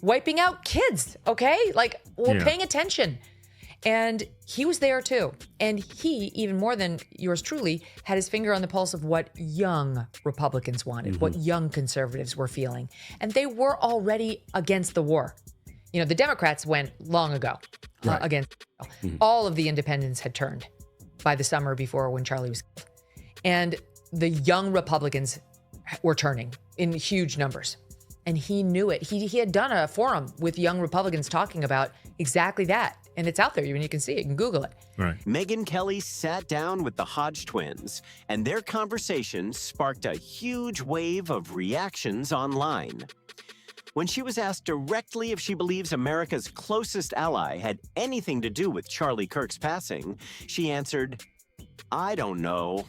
wiping out kids, okay? Like, we're paying attention. And he was there too. And he, even more than yours truly, had his finger on the pulse of what young Republicans wanted, what young conservatives were feeling. And they were already against the war. You know, the Democrats went long ago against. All of the independents had turned by the summer before when Charlie was killed. And the young Republicans were turning in huge numbers. And he knew it. He had done a forum with young Republicans talking about exactly that. And it's out there. You can see it. You can Google it. Right. Megyn Kelly sat down with the Hodge twins, and their conversation sparked a huge wave of reactions online. When she was asked directly if she believes America's closest ally had anything to do with Charlie Kirk's passing, she answered, "I don't know."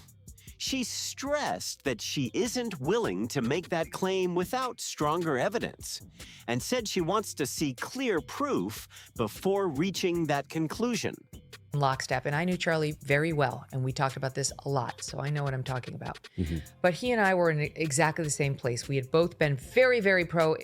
She stressed that she isn't willing to make that claim without stronger evidence, and said she wants to see clear proof before reaching that conclusion. Lockstep. And I knew Charlie very well, and we talked about this a lot, so I know what I'm talking about. But he and I were in exactly the same place. We had both been very, very pro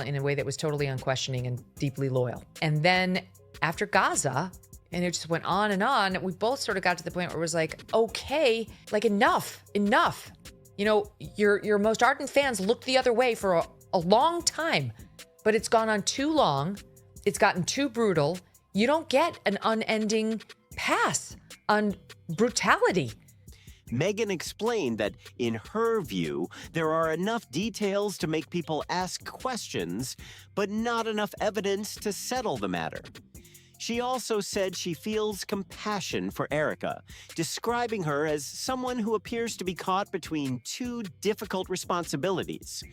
in a way that was totally unquestioning and deeply loyal. And then after Gaza, and it just went on and on, we both sort of got to the point where it was like, okay, like enough. You know, your most ardent fans looked the other way for a long time, but it's gone on too long. It's gotten too brutal. You don't get an unending pass on brutality. Megyn explained that, in her view, there are enough details to make people ask questions, but not enough evidence to settle the matter. She also said she feels compassion for Erika, describing her as someone who appears to be caught between two difficult responsibilities: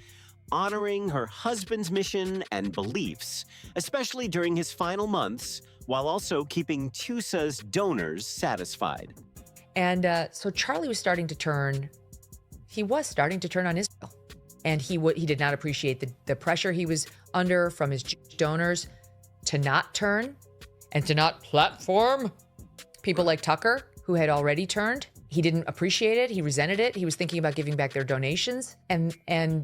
honoring her husband's mission and beliefs, especially during his final months, while also keeping TUSA's donors satisfied. And so Charlie was starting to turn. He was starting to turn on Israel. And he did not appreciate the pressure he was under from his donors to not turn and to not platform people like Tucker, who had already turned. He didn't appreciate it. He resented it. He was thinking about giving back their donations. And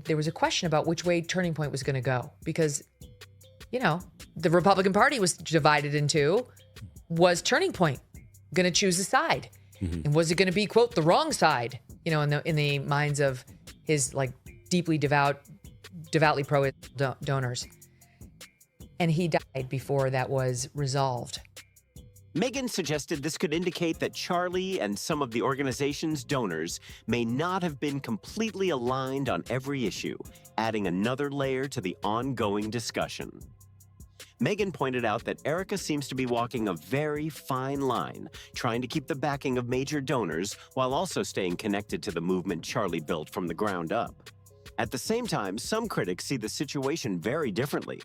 there was a question about which way Turning Point was going to go. Because, you know, the Republican Party was divided in two. Was Turning Point going to choose a side? And was it going to be, quote, the wrong side, you know, in the minds of his, like, deeply devoutly pro donors? And he died before that was resolved. Megyn suggested this could indicate that Charlie and some of the organization's donors may not have been completely aligned on every issue, adding another layer to the ongoing discussion. Megyn pointed out that Erika seems to be walking a very fine line, trying to keep the backing of major donors while also staying connected to the movement Charlie built from the ground up. At the same time, some critics see the situation very differently.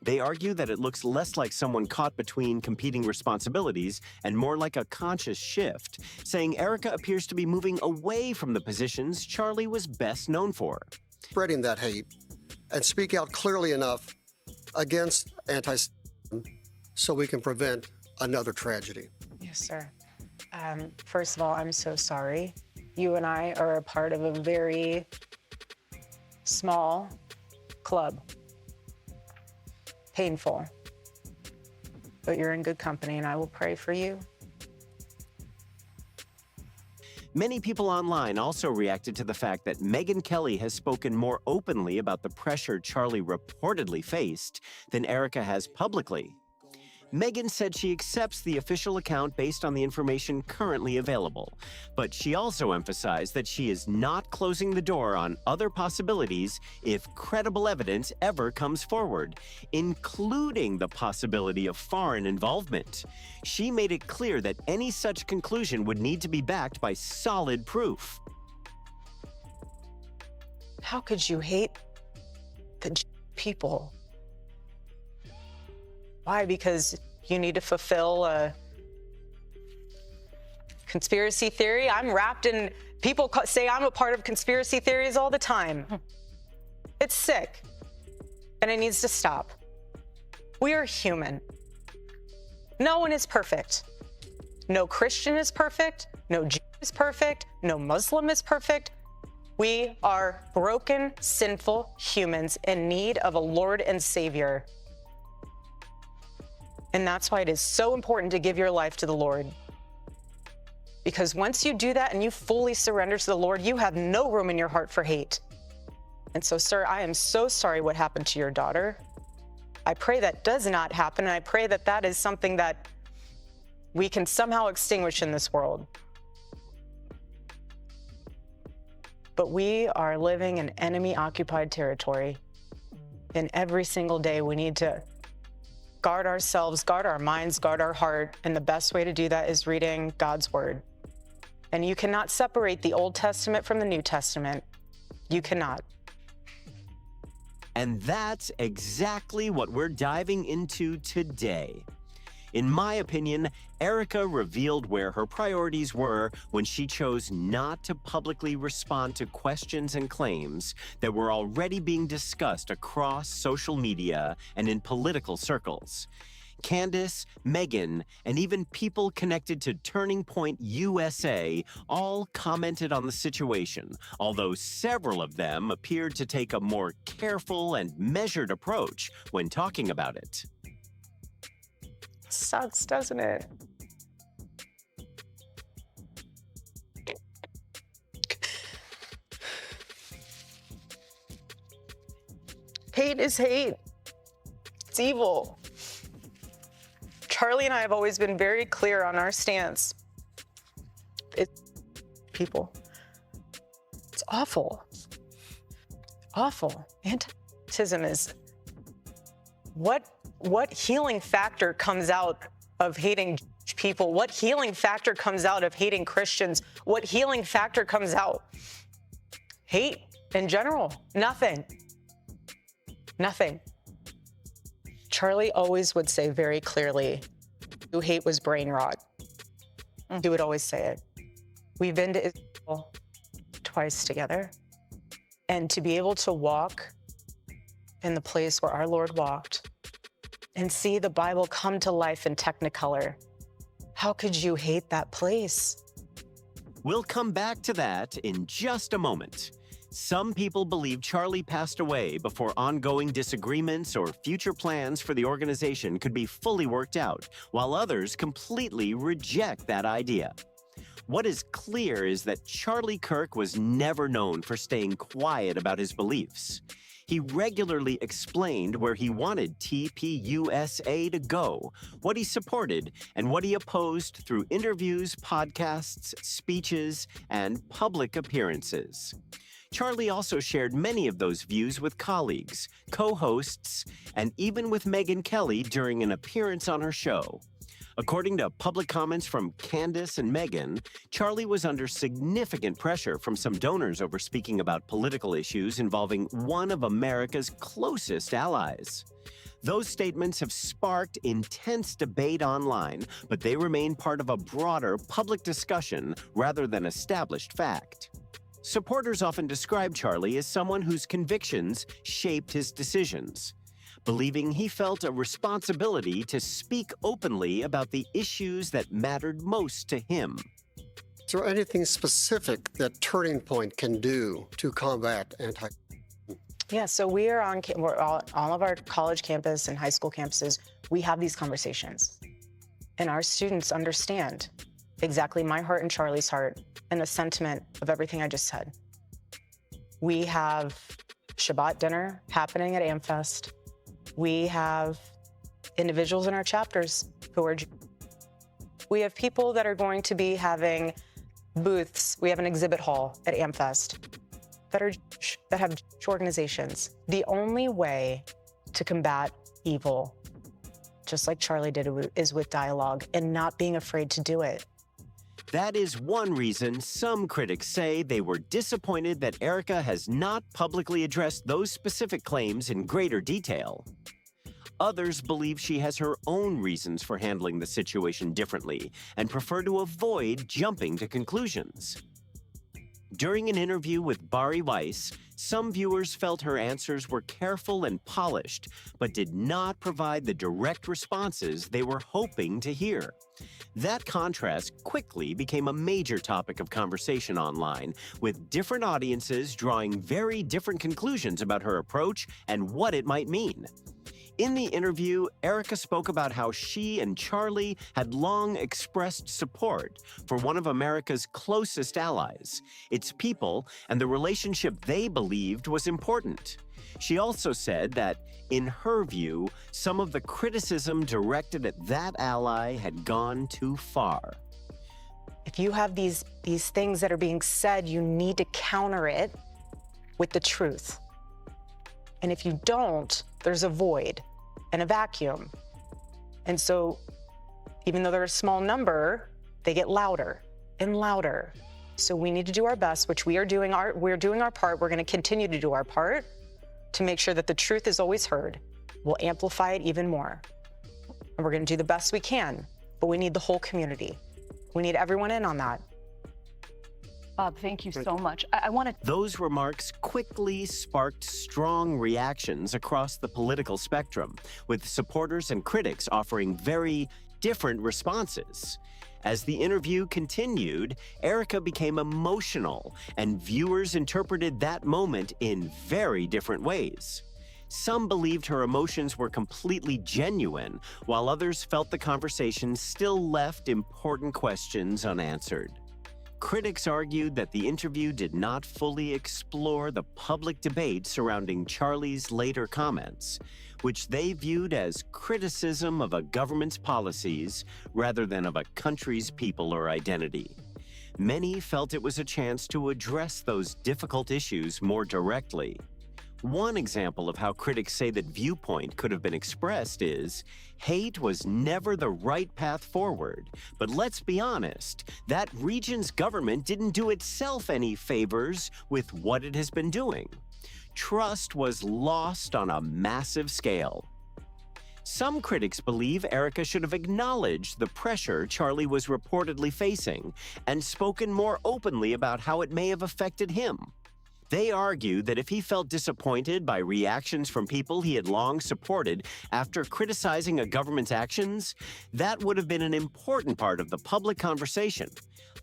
They argue that it looks less like someone caught between competing responsibilities and more like a conscious shift, saying Erika appears to be moving away from the positions Charlie was best known for. Spreading that hate and speak out clearly enough against anti-Semitism so we can prevent another tragedy. Yes, sir. First of all, I'm so sorry. You and I are a part of a very small club. Painful. But you're in good company, and I will pray for you. Many people online also reacted to the fact that Megyn Kelly has spoken more openly about the pressure Charlie reportedly faced than Erika has publicly. Megyn said she accepts the official account based on the information currently available, but she also emphasized that she is not closing the door on other possibilities if credible evidence ever comes forward, including the possibility of foreign involvement. She made it clear that any such conclusion would need to be backed by solid proof. How could you hate the people? Why? Because you need to fulfill a conspiracy theory? I'm wrapped in, people say I'm a part of conspiracy theories all the time. It's sick, and it needs to stop. We are human. No one is perfect. No Christian is perfect. No Jew is perfect. No Muslim is perfect. We are broken, sinful humans in need of a Lord and Savior. And that's why it is so important to give your life to the Lord. Because once you do that and you fully surrender to the Lord, you have no room in your heart for hate. And so, sir, I am so sorry what happened to your daughter. I pray that does not happen, and I pray that that is something that we can somehow extinguish in this world. But we are living in enemy-occupied territory, and every single day we need to guard ourselves, guard our minds, guard our heart, and the best way to do that is reading God's word. And you cannot separate the Old Testament from the New Testament. You cannot. And that's exactly what we're diving into today. In my opinion, Erika revealed where her priorities were when she chose not to publicly respond to questions and claims that were already being discussed across social media and in political circles. Candace, Megyn, and even people connected to Turning Point USA all commented on the situation, although several of them appeared to take a more careful and measured approach when talking about it. Sucks, doesn't it? Hate is hate. It's evil. Charlie and I have always been very clear on our stance. It's people. It's awful. Awful. Anti-Semitism is what healing factor comes out of hating people? What healing factor comes out of hating Christians? What healing factor comes out? Hate in general. Nothing. Nothing. Charlie always would say very clearly, who hate was brain rot. He would always say it. We've been to Israel twice together. And to be able to walk in the place where our Lord walked and see the Bible come to life in Technicolor, how could you hate that place? We'll come back to that in just a moment. Some people believe Charlie passed away before ongoing disagreements or future plans for the organization could be fully worked out, while others completely reject that idea. What is clear is that Charlie Kirk was never known for staying quiet about his beliefs. He regularly explained where he wanted TPUSA to go, what he supported, and what he opposed through interviews, podcasts, speeches, and public appearances. Charlie also shared many of those views with colleagues, co-hosts, and even with Megyn Kelly during an appearance on her show. According to public comments from Candace and Megyn, Charlie was under significant pressure from some donors over speaking about political issues involving one of America's closest allies. Those statements have sparked intense debate online, but they remain part of a broader public discussion rather than established fact. Supporters often describe Charlie as someone whose convictions shaped his decisions, believing he felt a responsibility to speak openly about the issues that mattered most to him. Is there anything specific that Turning Point can do to combat anti? Yeah, so we're all of our college campus and high school campuses, we have these conversations. And our students understand exactly my heart and Charlie's heart and the sentiment of everything I just said. We have Shabbat dinner happening at AmFest. We have individuals in our chapters who are Jewish. We have people that are going to be having booths. We have an exhibit hall at AmFest that are Jewish, that have Jewish organizations. The only way to combat evil, just like Charlie did, is with dialogue and not being afraid to do it. That is one reason some critics say they were disappointed that Erika has not publicly addressed those specific claims in greater detail. Others believe she has her own reasons for handling the situation differently and prefer to avoid jumping to conclusions. During an interview with Bari Weiss, some viewers felt her answers were careful and polished, but did not provide the direct responses they were hoping to hear. That contrast quickly became a major topic of conversation online, with different audiences drawing very different conclusions about her approach and what it might mean. In the interview, Erika spoke about how she and Charlie had long expressed support for one of America's closest allies, its people, and the relationship they believed was important. She also said that, in her view, some of the criticism directed at that ally had gone too far. If you have these things that are being said, you need to counter it with the truth. And if you don't, there's a void and a vacuum. And so even though they're a small number, they get louder and louder. So we need to do our best, which we're doing our part. We're going to continue to do our part to make sure that the truth is always heard. We'll amplify it even more. And we're going to do the best we can, but we need the whole community. We need everyone in on that. Bob, thank you so much. I want to... Those remarks quickly sparked strong reactions across the political spectrum, with supporters and critics offering very different responses. As the interview continued, Erika became emotional, and viewers interpreted that moment in very different ways. Some believed her emotions were completely genuine, while others felt the conversation still left important questions unanswered. Critics argued that the interview did not fully explore the public debate surrounding Charlie's later comments, which they viewed as criticism of a government's policies rather than of a country's people or identity. Many felt it was a chance to address those difficult issues more directly. One example of how critics say that viewpoint could have been expressed is, hate was never the right path forward, but let's be honest, that region's government didn't do itself any favors with what it has been doing. Trust was lost on a massive scale. Some critics believe Erika should have acknowledged the pressure Charlie was reportedly facing and spoken more openly about how it may have affected him. They argue that if he felt disappointed by reactions from people he had long supported after criticizing a government's actions, that would have been an important part of the public conversation.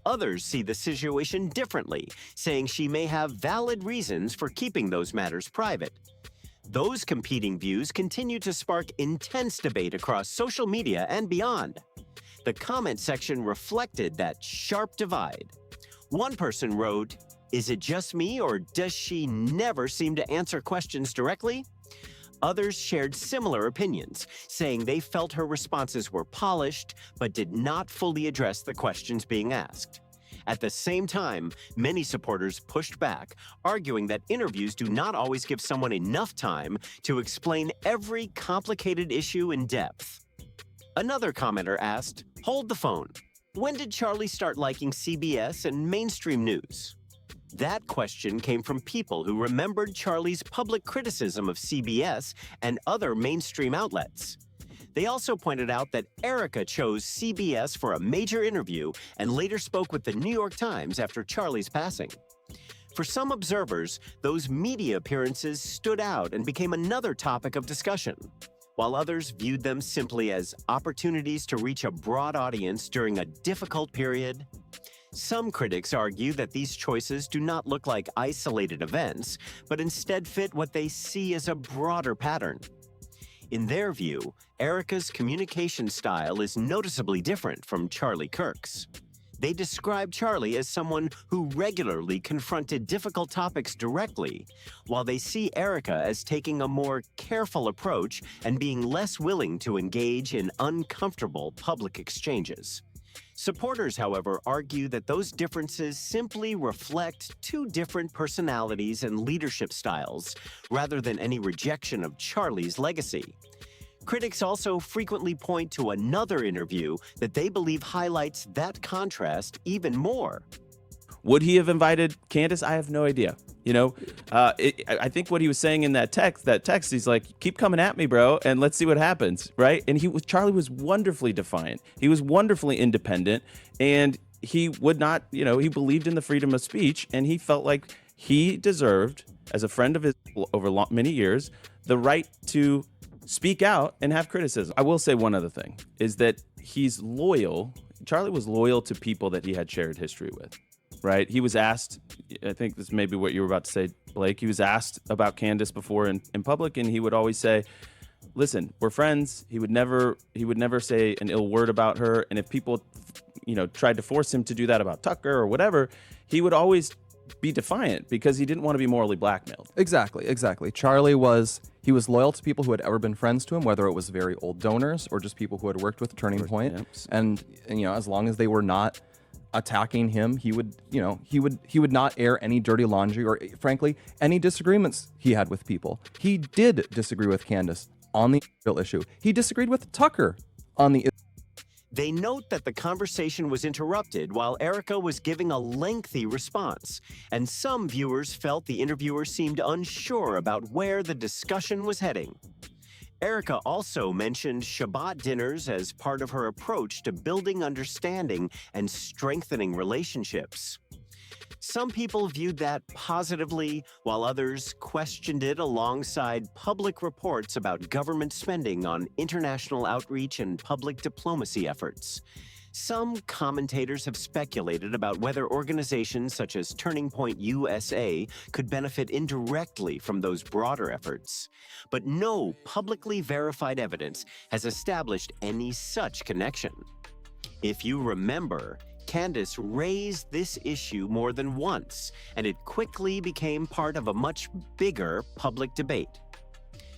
Others see the situation differently, saying she may have valid reasons for keeping those matters private. Those competing views continue to spark intense debate across social media and beyond. The comment section reflected that sharp divide. One person wrote, "Is it just me, or does she never seem to answer questions directly?" Others shared similar opinions, saying they felt her responses were polished but did not fully address the questions being asked. At the same time, many supporters pushed back, arguing that interviews do not always give someone enough time to explain every complicated issue in depth. Another commenter asked, "Hold the phone. When did Charlie start liking CBS and mainstream news?" That question came from people who remembered Charlie's public criticism of CBS and other mainstream outlets. They also pointed out that Erika chose CBS for a major interview and later spoke with the New York Times after Charlie's passing. For some observers, those media appearances stood out and became another topic of discussion, while others viewed them simply as opportunities to reach a broad audience during a difficult period. Some critics argue that these choices do not look like isolated events, but instead fit what they see as a broader pattern. In their view, Erika's communication style is noticeably different from Charlie Kirk's. They describe Charlie as someone who regularly confronted difficult topics directly, while they see Erika as taking a more careful approach and being less willing to engage in uncomfortable public exchanges. Supporters, however, argue that those differences simply reflect two different personalities and leadership styles, rather than any rejection of Charlie's legacy. Critics also frequently point to another interview that they believe highlights that contrast even more. Would he have invited Candace? I have no idea. I think what he was saying in that text, he's like, keep coming at me, bro, and let's see what happens, right? And Charlie was wonderfully defiant. He was wonderfully independent, and he would not, he believed in the freedom of speech, and he felt like he deserved, as a friend of his over many years, the right to speak out and have criticism. I will say one other thing, is that he's loyal. Charlie was loyal to people that he had shared history with. Right? He was asked, I think this may be what you were about to say, Blake, he was asked about Candace before in public, and he would always say, listen, we're friends. He would never say an ill word about her. And if people, tried to force him to do that about Tucker or whatever, he would always be defiant because he didn't want to be morally blackmailed. Exactly. Charlie was loyal to people who had ever been friends to him, whether it was very old donors or just people who had worked with Turning Point. Yep. And as long as they were not attacking him, he would not air any dirty laundry or, frankly, any disagreements he had with people. He did disagree with Candace on the Israel issue. He disagreed with Tucker on the. They note that the conversation was interrupted while Erika was giving a lengthy response, and some viewers felt the interviewer seemed unsure about where the discussion was heading. Erika also mentioned Shabbat dinners as part of her approach to building understanding and strengthening relationships. Some people viewed that positively, while others questioned it alongside public reports about government spending on international outreach and public diplomacy efforts. Some commentators have speculated about whether organizations such as Turning Point USA could benefit indirectly from those broader efforts. But no publicly verified evidence has established any such connection. If you remember, Candace raised this issue more than once, and it quickly became part of a much bigger public debate.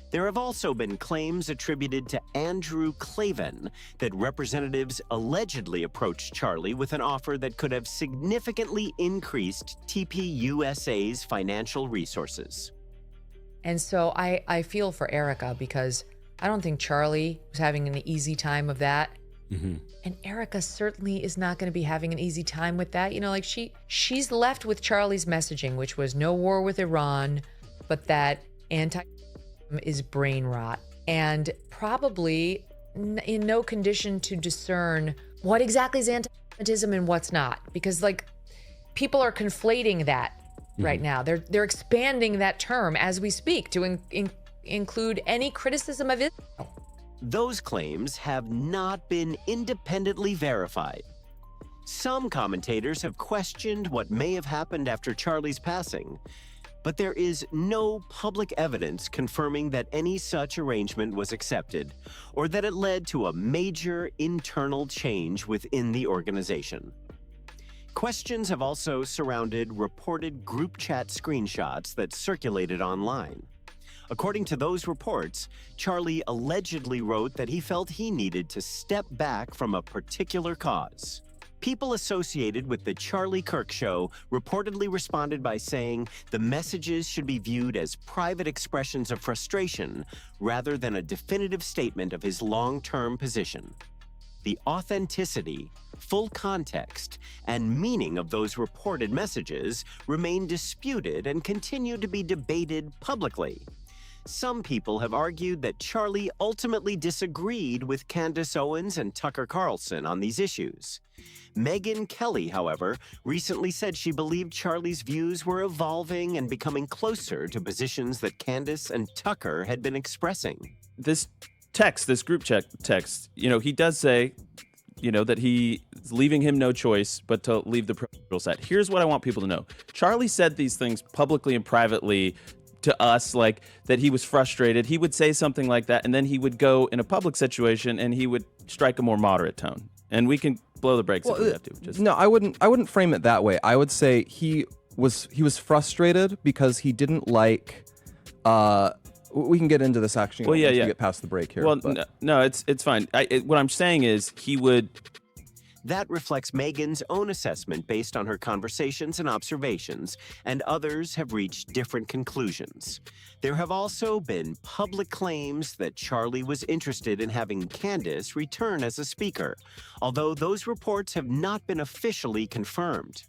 There have also been claims attributed to Andrew Clavin that representatives allegedly approached Charlie with an offer that could have significantly increased TPUSA's financial resources. And so I feel for Erika because I don't think Charlie was having an easy time of that. Mm-hmm. And Erika certainly is not going to be having an easy time with that. She's left with Charlie's messaging, which was no war with Iran, but that is brain rot, and probably in no condition to discern what exactly is anti-Semitism and what's not, because people are conflating that right now. They're expanding that term as we speak to include any criticism of Israel. Those claims have not been independently verified. Some commentators have questioned what may have happened after Charlie's passing, but there is no public evidence confirming that any such arrangement was accepted or that it led to a major internal change within the organization. Questions have also surrounded reported group chat screenshots that circulated online. According to those reports, Charlie allegedly wrote that he felt he needed to step back from a particular cause. People associated with the Charlie Kirk show reportedly responded by saying the messages should be viewed as private expressions of frustration rather than a definitive statement of his long-term position. The authenticity, full context, and meaning of those reported messages remain disputed and continue to be debated publicly. Some people have argued that Charlie ultimately disagreed with Candace Owens and Tucker Carlson on these issues. Megyn Kelly, however, recently said she believed Charlie's views were evolving and becoming closer to positions that Candace and Tucker had been expressing. This group chat text, he does say, that he's leaving him no choice but to leave the proposal set. Here's what I want people to know. Charlie said these things publicly and privately to us, like that he was frustrated. He would say something like that, and then he would go in a public situation and he would strike a more moderate tone. And we can blow the brakes if we have to. No, I wouldn't frame it that way. I would say he was frustrated because he didn't like. We can get into this actually. Well, once we get past the break here. Well, no, it's fine. What I'm saying is he would. That reflects Megyn's own assessment based on her conversations and observations, and others have reached different conclusions. There have also been public claims that Charlie was interested in having Candace return as a speaker, although those reports have not been officially confirmed.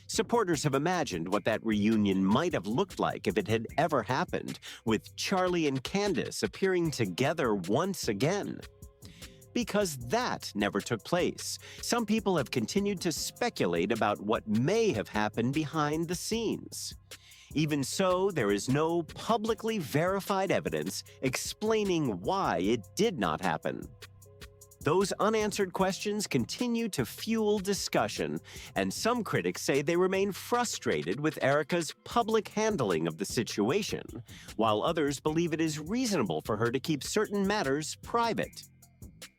Supporters have imagined what that reunion might have looked like if it had ever happened, with Charlie and Candace appearing together once again. Because that never took place, some people have continued to speculate about what may have happened behind the scenes. Even so, there is no publicly verified evidence explaining why it did not happen. Those unanswered questions continue to fuel discussion, and some critics say they remain frustrated with Erika's public handling of the situation, while others believe it is reasonable for her to keep certain matters private.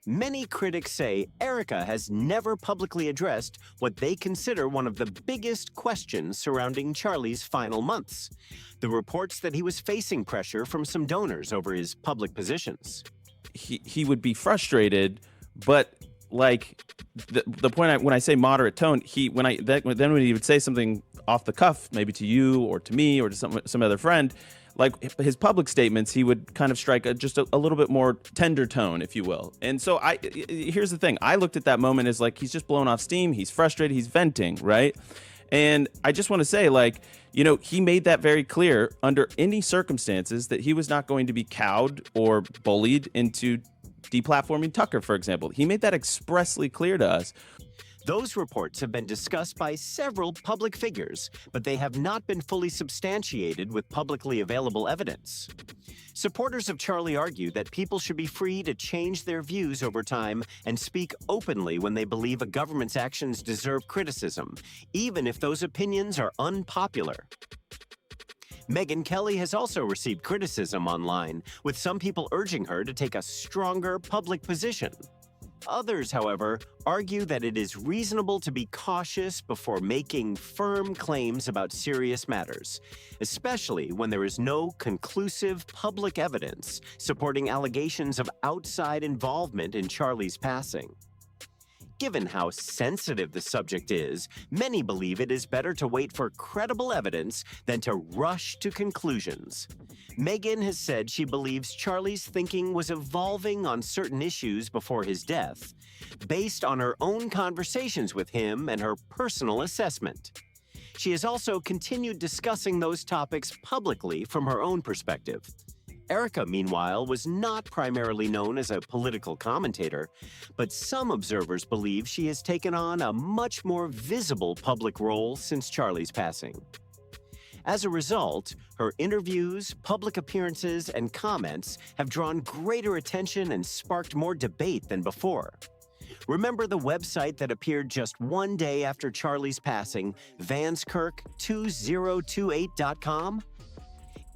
Many critics say Erika has never publicly addressed what they consider one of the biggest questions surrounding Charlie's final months: the reports that he was facing pressure from some donors over his public positions. He would be frustrated, but like the point when I say moderate tone, then when he would say something off the cuff, maybe to you or to me or to some other friend, like his public statements, he would kind of strike just a little bit more tender tone, if you will. And so here's the thing. I looked at that moment as like, he's just blowing off steam. He's frustrated. He's venting, right? And I just want to say, like, you know, he made that very clear under any circumstances that he was not going to be cowed or bullied into deplatforming Tucker, for example. He made that expressly clear to us. Those reports have been discussed by several public figures, but they have not been fully substantiated with publicly available evidence. Supporters of Charlie argue that people should be free to change their views over time and speak openly when they believe a government's actions deserve criticism, even if those opinions are unpopular. Megyn Kelly has also received criticism online, with some people urging her to take a stronger public position. Others, however, argue that it is reasonable to be cautious before making firm claims about serious matters, especially when there is no conclusive public evidence supporting allegations of outside involvement in Charlie's passing. Given how sensitive the subject is, many believe it is better to wait for credible evidence than to rush to conclusions. Megyn has said she believes Charlie's thinking was evolving on certain issues before his death, based on her own conversations with him and her personal assessment. She has also continued discussing those topics publicly from her own perspective. Erika, meanwhile, was not primarily known as a political commentator, but some observers believe she has taken on a much more visible public role since Charlie's passing. As a result, her interviews, public appearances, and comments have drawn greater attention and sparked more debate than before. Remember the website that appeared just one day after Charlie's passing, vanskirk2028.com?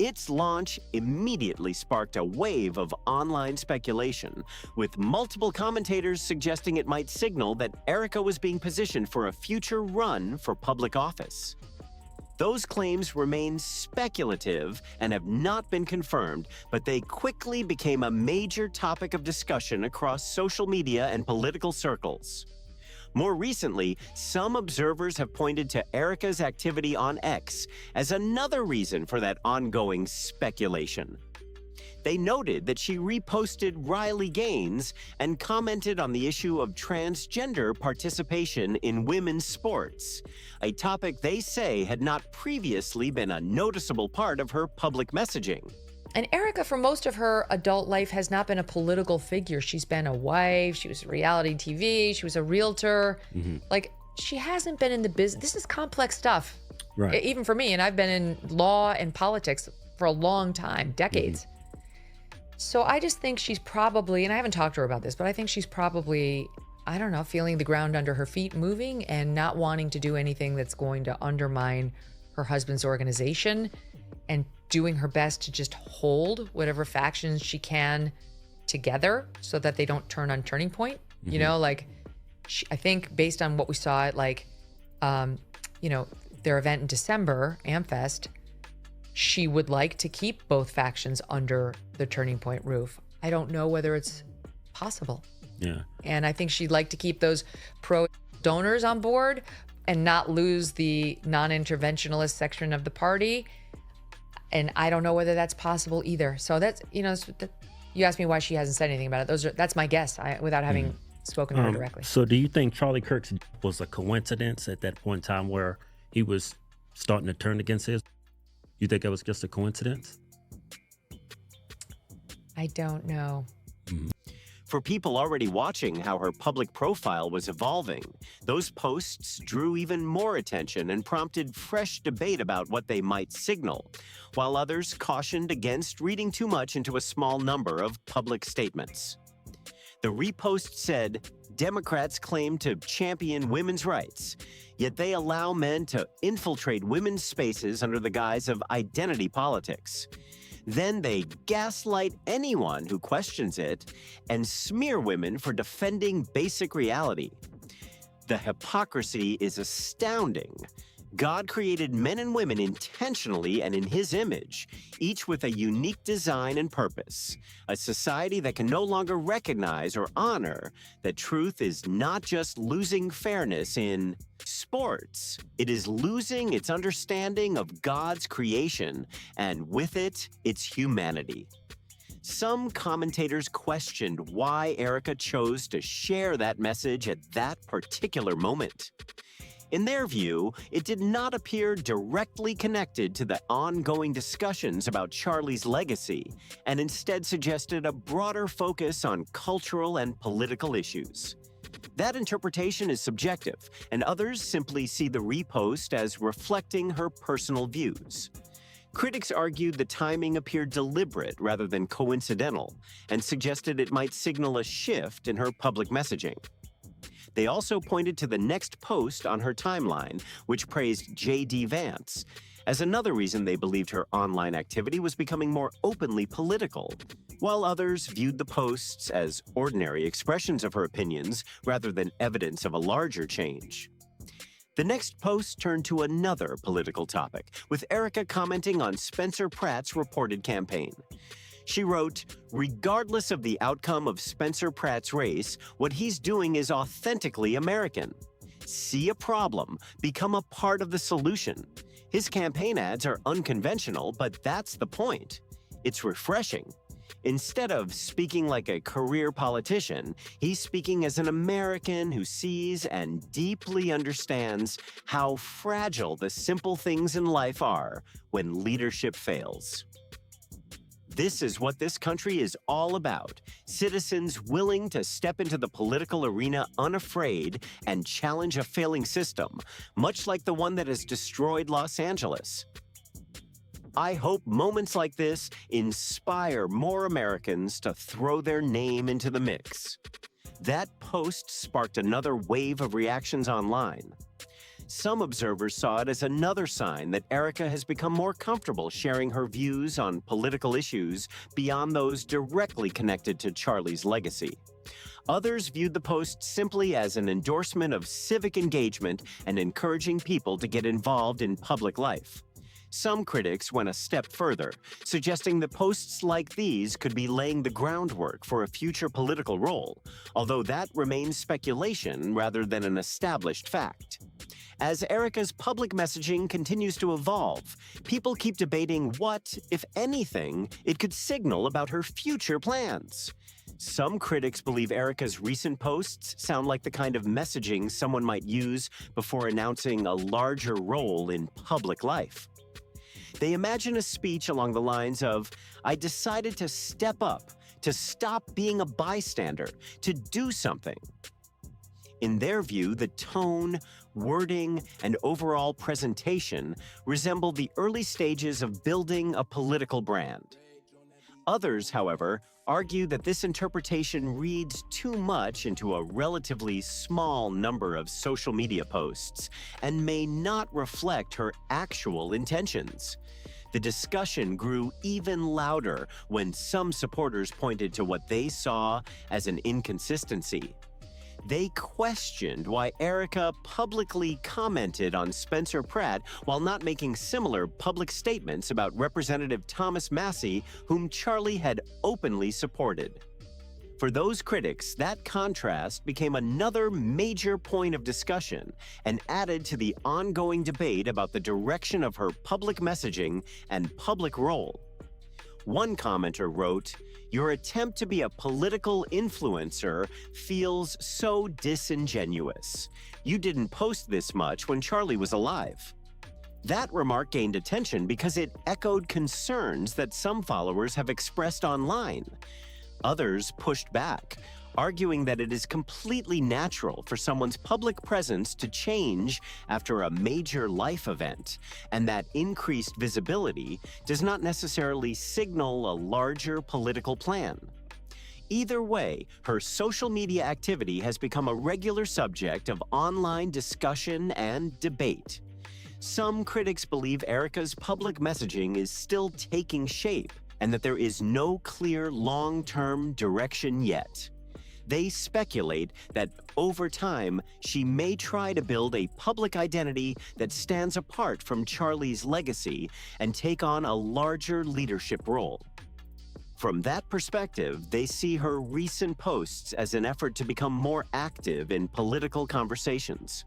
Its launch immediately sparked a wave of online speculation, with multiple commentators suggesting it might signal that Erika was being positioned for a future run for public office. Those claims remain speculative and have not been confirmed, but they quickly became a major topic of discussion across social media and political circles. More recently, some observers have pointed to Erika's activity on X as another reason for that ongoing speculation. They noted that she reposted Riley Gaines and commented on the issue of transgender participation in women's sports, a topic they say had not previously been a noticeable part of her public messaging. And Erika, for most of her adult life, has not been a political figure. She's been a wife. She was reality TV. She was a realtor. Like, she hasn't been in the business. This is complex stuff, right? Even for me. And I've been in law and politics for a long time, decades. So I just think she's probably, and I haven't talked to her about this, but I think she's probably, I don't know, feeling the ground under her feet moving and not wanting to do anything that's going to undermine her husband's organization, and doing her best to just hold whatever factions she can together so that they don't turn on Turning Point. You know, like, I think based on what we saw at, like, you know, their event in December, AmFest, she would like to keep both factions under the Turning Point roof. I don't know whether it's possible. Yeah. And I think she'd like to keep those pro donors on board and not lose the non-interventionalist section of the party. And I don't know whether that's possible either. So that's, you know, you asked me why she hasn't said anything about it. That's my guess, without having spoken to her directly. So do you think Charlie Kirk's was a coincidence at that point in time where he was starting to turn against his? You think it was just a coincidence? I don't know. For people already watching how her public profile was evolving, those posts drew even more attention and prompted fresh debate about what they might signal, while others cautioned against reading too much into a small number of public statements. The repost said, Democrats claim to champion women's rights, yet they allow men to infiltrate women's spaces under the guise of identity politics. Then they gaslight anyone who questions it and smear women for defending basic reality. The hypocrisy is astounding. God created men and women intentionally and in His image, each with a unique design and purpose. A society that can no longer recognize or honor that truth is not just losing fairness in sports, it is losing its understanding of God's creation, and with it, its humanity. Some commentators questioned why Erika chose to share that message at that particular moment. In their view, it did not appear directly connected to the ongoing discussions about Charlie's legacy, and instead suggested a broader focus on cultural and political issues. That interpretation is subjective, and others simply see the repost as reflecting her personal views. Critics argued the timing appeared deliberate rather than coincidental, and suggested it might signal a shift in her public messaging. They also pointed to the next post on her timeline, which praised J.D. Vance, as another reason they believed her online activity was becoming more openly political, while others viewed the posts as ordinary expressions of her opinions rather than evidence of a larger change. The next post turned to another political topic, with Erika commenting on Spencer Pratt's reported campaign. She wrote, regardless of the outcome of Spencer Pratt's race, what he's doing is authentically American. See a problem, become a part of the solution. His campaign ads are unconventional, but that's the point. It's refreshing. Instead of speaking like a career politician, he's speaking as an American who sees and deeply understands how fragile the simple things in life are when leadership fails. This is what this country is all about. Citizens willing to step into the political arena unafraid and challenge a failing system, much like the one that has destroyed Los Angeles. I hope moments like this inspire more Americans to throw their name into the mix. That post sparked another wave of reactions online. Some observers saw it as another sign that Erika has become more comfortable sharing her views on political issues beyond those directly connected to Charlie's legacy. Others viewed the post simply as an endorsement of civic engagement and encouraging people to get involved in public life. Some critics went a step further, suggesting that posts like these could be laying the groundwork for a future political role, although that remains speculation rather than an established fact. As Erika's public messaging continues to evolve, people keep debating what, if anything, it could signal about her future plans. Some critics believe Erika's recent posts sound like the kind of messaging someone might use before announcing a larger role in public life. They imagine a speech along the lines of, I decided to step up, to stop being a bystander, to do something. In their view, the tone, wording, and overall presentation resemble the early stages of building a political brand. Others, however, argue that this interpretation reads too much into a relatively small number of social media posts and may not reflect her actual intentions. The discussion grew even louder when some supporters pointed to what they saw as an inconsistency. They questioned why Erika publicly commented on Spencer Pratt while not making similar public statements about Representative Thomas Massie, whom Charlie had openly supported. For those critics, that contrast became another major point of discussion and added to the ongoing debate about the direction of her public messaging and public role. One commenter wrote, "Your attempt to be a political influencer feels so disingenuous. You didn't post this much when Charlie was alive." That remark gained attention because it echoed concerns that some followers have expressed online. Others pushed back, arguing that it is completely natural for someone's public presence to change after a major life event, and that increased visibility does not necessarily signal a larger political plan. Either way, her social media activity has become a regular subject of online discussion and debate. Some critics believe Erika's public messaging is still taking shape and that there is no clear long-term direction yet. They speculate that over time, she may try to build a public identity that stands apart from Charlie's legacy and take on a larger leadership role. From that perspective, they see her recent posts as an effort to become more active in political conversations.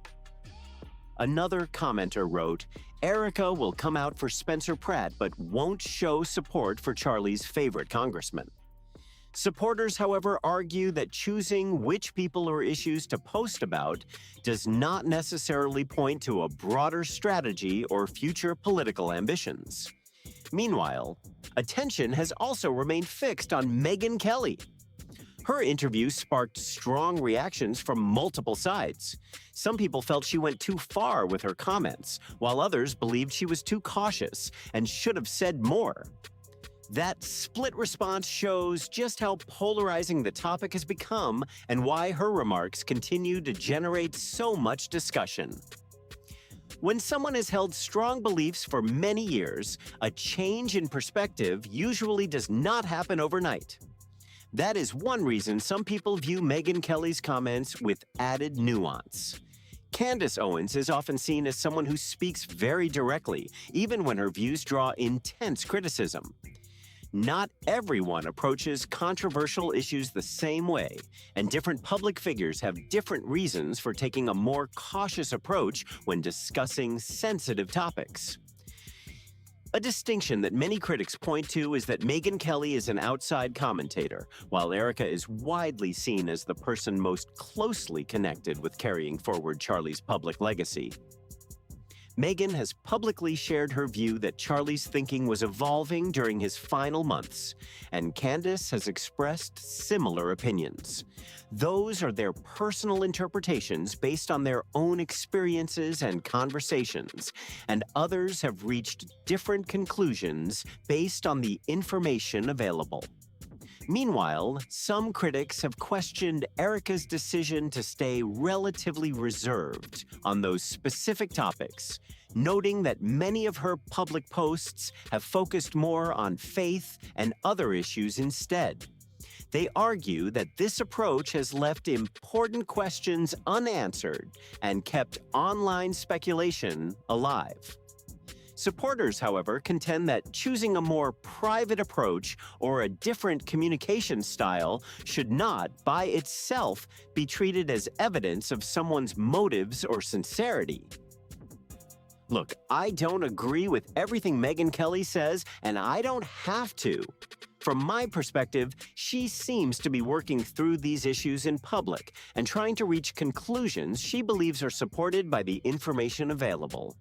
Another commenter wrote, "Erika will come out for Spencer Pratt but won't show support for Charlie's favorite congressman." Supporters, however, argue that choosing which people or issues to post about does not necessarily point to a broader strategy or future political ambitions. Meanwhile, attention has also remained fixed on Megyn Kelly. Her interview sparked strong reactions from multiple sides. Some people felt she went too far with her comments, while others believed she was too cautious and should have said more. That split response shows just how polarizing the topic has become and why her remarks continue to generate so much discussion. When someone has held strong beliefs for many years, a change in perspective usually does not happen overnight. That is one reason some people view Megyn Kelly's comments with added nuance. Candace Owens is often seen as someone who speaks very directly, even when her views draw intense criticism. Not everyone approaches controversial issues the same way, and different public figures have different reasons for taking a more cautious approach when discussing sensitive topics. A distinction that many critics point to is that Megyn Kelly is an outside commentator, while Erika is widely seen as the person most closely connected with carrying forward Charlie's public legacy. Megyn has publicly shared her view that Charlie's thinking was evolving during his final months, and Candace has expressed similar opinions. Those are their personal interpretations based on their own experiences and conversations, and others have reached different conclusions based on the information available. Meanwhile, some critics have questioned Erika's decision to stay relatively reserved on those specific topics, noting that many of her public posts have focused more on faith and other issues instead. They argue that this approach has left important questions unanswered and kept online speculation alive. Supporters, however, contend that choosing a more private approach or a different communication style should not, by itself, be treated as evidence of someone's motives or sincerity. Look, I don't agree with everything Megyn Kelly says, and I don't have to. From my perspective, she seems to be working through these issues in public and trying to reach conclusions she believes are supported by the information available.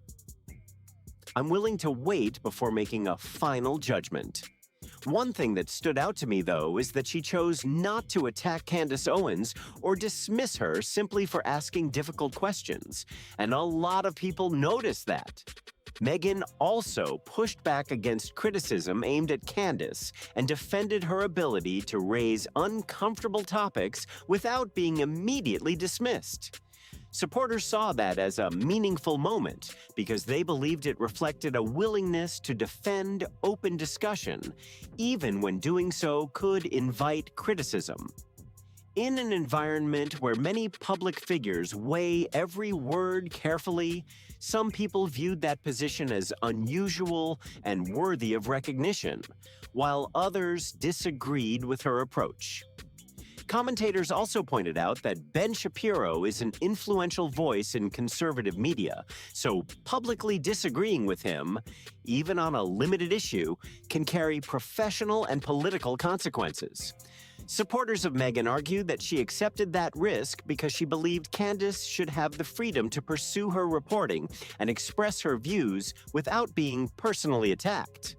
I'm willing to wait before making a final judgment. One thing that stood out to me, though, is that she chose not to attack Candace Owens or dismiss her simply for asking difficult questions, and a lot of people noticed that. Megyn also pushed back against criticism aimed at Candace and defended her ability to raise uncomfortable topics without being immediately dismissed. Supporters saw that as a meaningful moment because they believed it reflected a willingness to defend open discussion, even when doing so could invite criticism. In an environment where many public figures weigh every word carefully, some people viewed that position as unusual and worthy of recognition, while others disagreed with her approach. Commentators also pointed out that Ben Shapiro is an influential voice in conservative media, so publicly disagreeing with him, even on a limited issue, can carry professional and political consequences. Supporters of Megyn argued that she accepted that risk because she believed Candace should have the freedom to pursue her reporting and express her views without being personally attacked.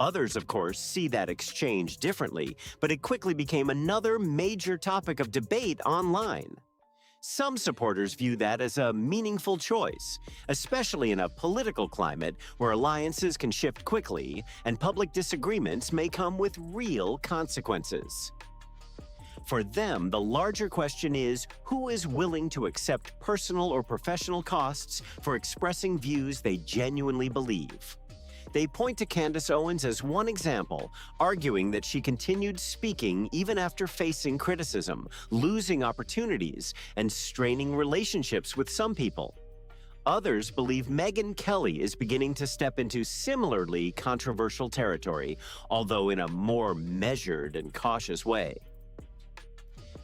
Others, of course, see that exchange differently, but it quickly became another major topic of debate online. Some supporters view that as a meaningful choice, especially in a political climate where alliances can shift quickly and public disagreements may come with real consequences. For them, the larger question is who is willing to accept personal or professional costs for expressing views they genuinely believe. They point to Candace Owens as one example, arguing that she continued speaking even after facing criticism, losing opportunities, and straining relationships with some people. Others believe Megyn Kelly is beginning to step into similarly controversial territory, although in a more measured and cautious way.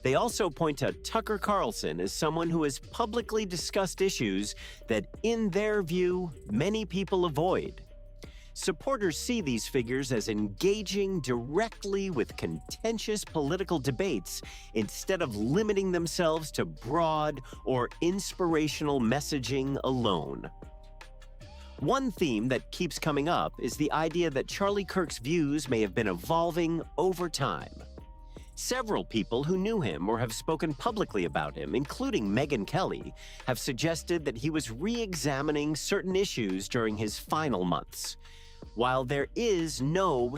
They also point to Tucker Carlson as someone who has publicly discussed issues that, in their view, many people avoid. Supporters see these figures as engaging directly with contentious political debates instead of limiting themselves to broad or inspirational messaging alone. One theme that keeps coming up is the idea that Charlie Kirk's views may have been evolving over time. Several people who knew him or have spoken publicly about him, including Megyn Kelly, have suggested that he was re-examining certain issues during his final months. While there is no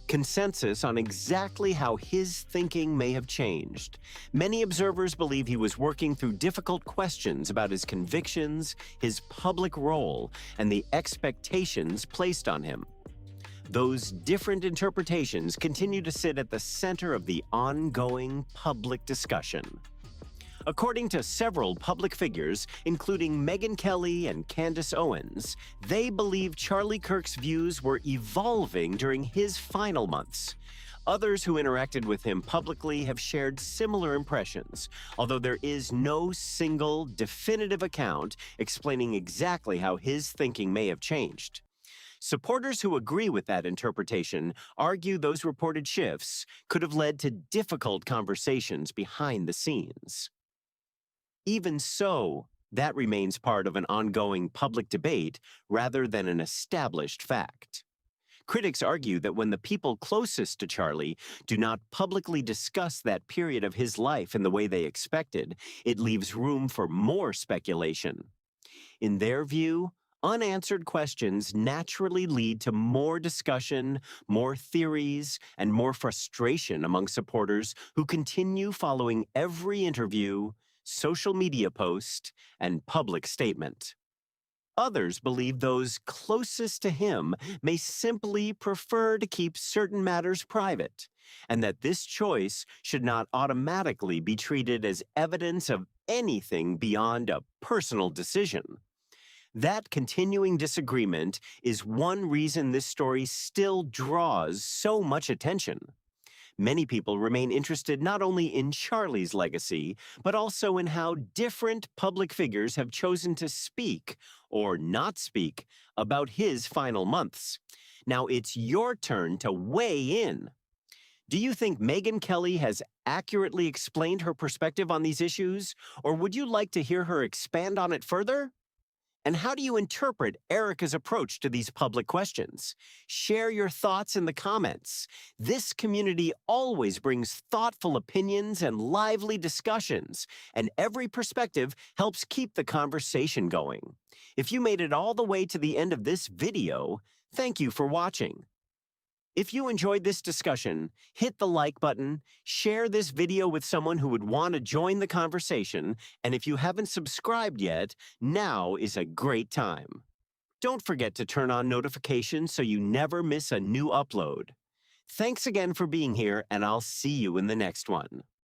consensus on exactly how his thinking may have changed, many observers believe he was working through difficult questions about his convictions, his public role, and the expectations placed on him. Those different interpretations continue to sit at the center of the ongoing public discussion. According to several public figures, including Megyn Kelly and Candace Owens, they believe Charlie Kirk's views were evolving during his final months. Others who interacted with him publicly have shared similar impressions, although there is no single definitive account explaining exactly how his thinking may have changed. Supporters who agree with that interpretation argue those reported shifts could have led to difficult conversations behind the scenes. Even so, that remains part of an ongoing public debate rather than an established fact. Critics argue that when the people closest to Charlie do not publicly discuss that period of his life in the way they expected, it leaves room for more speculation. In their view, unanswered questions naturally lead to more discussion, more theories, and more frustration among supporters who continue following every interview, social media post, and public statement. Others believe those closest to him may simply prefer to keep certain matters private, and that this choice should not automatically be treated as evidence of anything beyond a personal decision. That continuing disagreement is one reason this story still draws so much attention. Many people remain interested not only in Charlie's legacy, but also in how different public figures have chosen to speak, or not speak, about his final months. Now it's your turn to weigh in. Do you think Megyn Kelly has accurately explained her perspective on these issues, or would you like to hear her expand on it further? And how do you interpret Erika's approach to these public questions? Share your thoughts in the comments. This community always brings thoughtful opinions and lively discussions, and every perspective helps keep the conversation going. If you made it all the way to the end of this video, thank you for watching. If you enjoyed this discussion, hit the like button, share this video with someone who would want to join the conversation, and if you haven't subscribed yet, now is a great time. Don't forget to turn on notifications so you never miss a new upload. Thanks again for being here, and I'll see you in the next one.